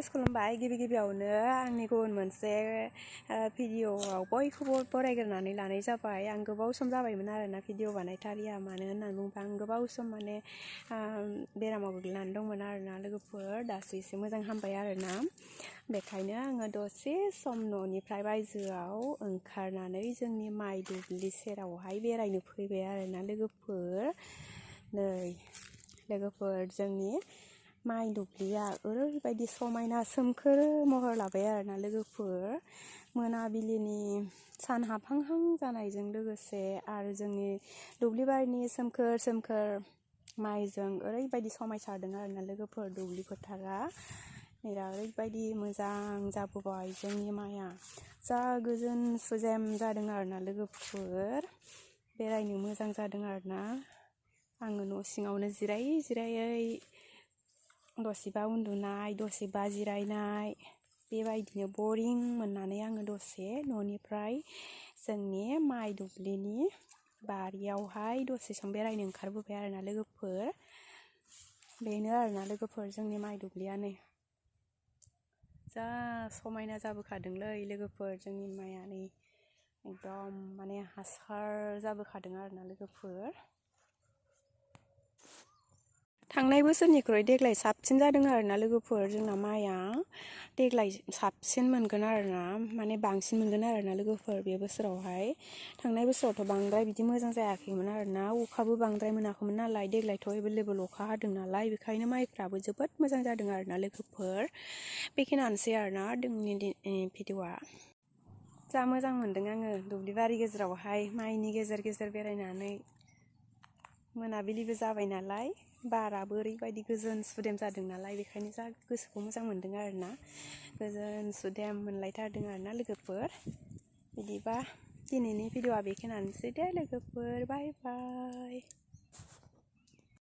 Guys खुलुमबाय गिबियावनो आंनि गुबुन मोनसे भिडिअआव बयखौबो बरायग्रोनानै लानाय जाबाय। आं गोबाव सम जाबायमोन आरोना भिडिअ बानायथारिया, मानो होननानै बुङोबा आं गोबाव सम माने बेरामाव गोग्लैनानै दंमोन आरोना लोगोफोर। दासो एसे मोजां हामबाय आरोना, बेखायनो आङो दसे सम न'निफ्राय बायजोआव ओंखारनानै जोंनि माइ दुब्लि सेरावहाय बेरायनो फैबाय आरोना लोगोफोर। नै लोगोफोर, जोंनि माइ दुब्लिया ओरैबायदि समायना सोमखोर महर लाबाय आरोना लोगोफोर। मोनाबिलिनि सान हाबहांहां जानायजों लोगोसे आरो जोंनि दुब्लिबारिनि सोमखोर माइजों ओरैबायदि समायसारदों आरोना लोगोफोर। दुब्लि फोथारा दा ओरैबायदि मोजां जाबोबाय, जोंनि माइआ जा गोजोन सुजेम जादों आरोना लोगोफोर। बेरायनो मोजां जादों आरोना। आङो न' सिङावनो जिरायै दसेबा उन्दुनाय, दसेबा जिरायनाय, बेबायदिनो बरिं मोननानै आङो दसे न'निफ्राय जोंनि माइ दुब्लिनि बारियावहाय दसे सम बेरायनो ओंखारबोबाय आरोना लोगोफोर। बेनो आरोना लोगोफोर, जोंनि माइ दुब्लियानो जा समायना जाबोखादोंलै लोगोफोर। जोंनि माइआ नै एकदम माने हासार जाबोखादों आरोना लोगोफोर। थांनाय बोसोरनिख्रुइ देग्लाय साबसिन जादों आरोना लोगोफोर। जोंना माइआ देग्लाय साबसिन मोनगोन आरोना, माने बांसिन मोनगोन आरोना लोगोफोर बे बोसोरावहाय। थांनाय बोसोरावथ' बांद्राय बिदि मोजां जायाखैमोन आरोना, अखाबो बांद्राय मोनाखैमोन नालाय। देग्लायथ' एभेलेबल अखा हादों नालाय, बेखायनो माइफ्राबो जोबोद मोजां जादों आरोना लोगोफोर। बेखिनियानोसै आरोना दिनैनि भिडिअआ। जा मोजां मोनदों आङो दुब्लिबारि गेजेरावहाय माइनि गेजेर बेरायनानै। मोनाबिलिबो जाबाय नालाय, बाराबो ओरैबायदि गोजोन सुदेम जादों नालाय, बेखायनो जा गोसोखौ मोजां मोनदों आरोना। गोजोन सुदेम मोनलायथारदों आरोना लोगोफोर। बिदिबा दिनैनि भिडिअआ बेखिनियानोसै दे लोगोफोर, बाय बाय।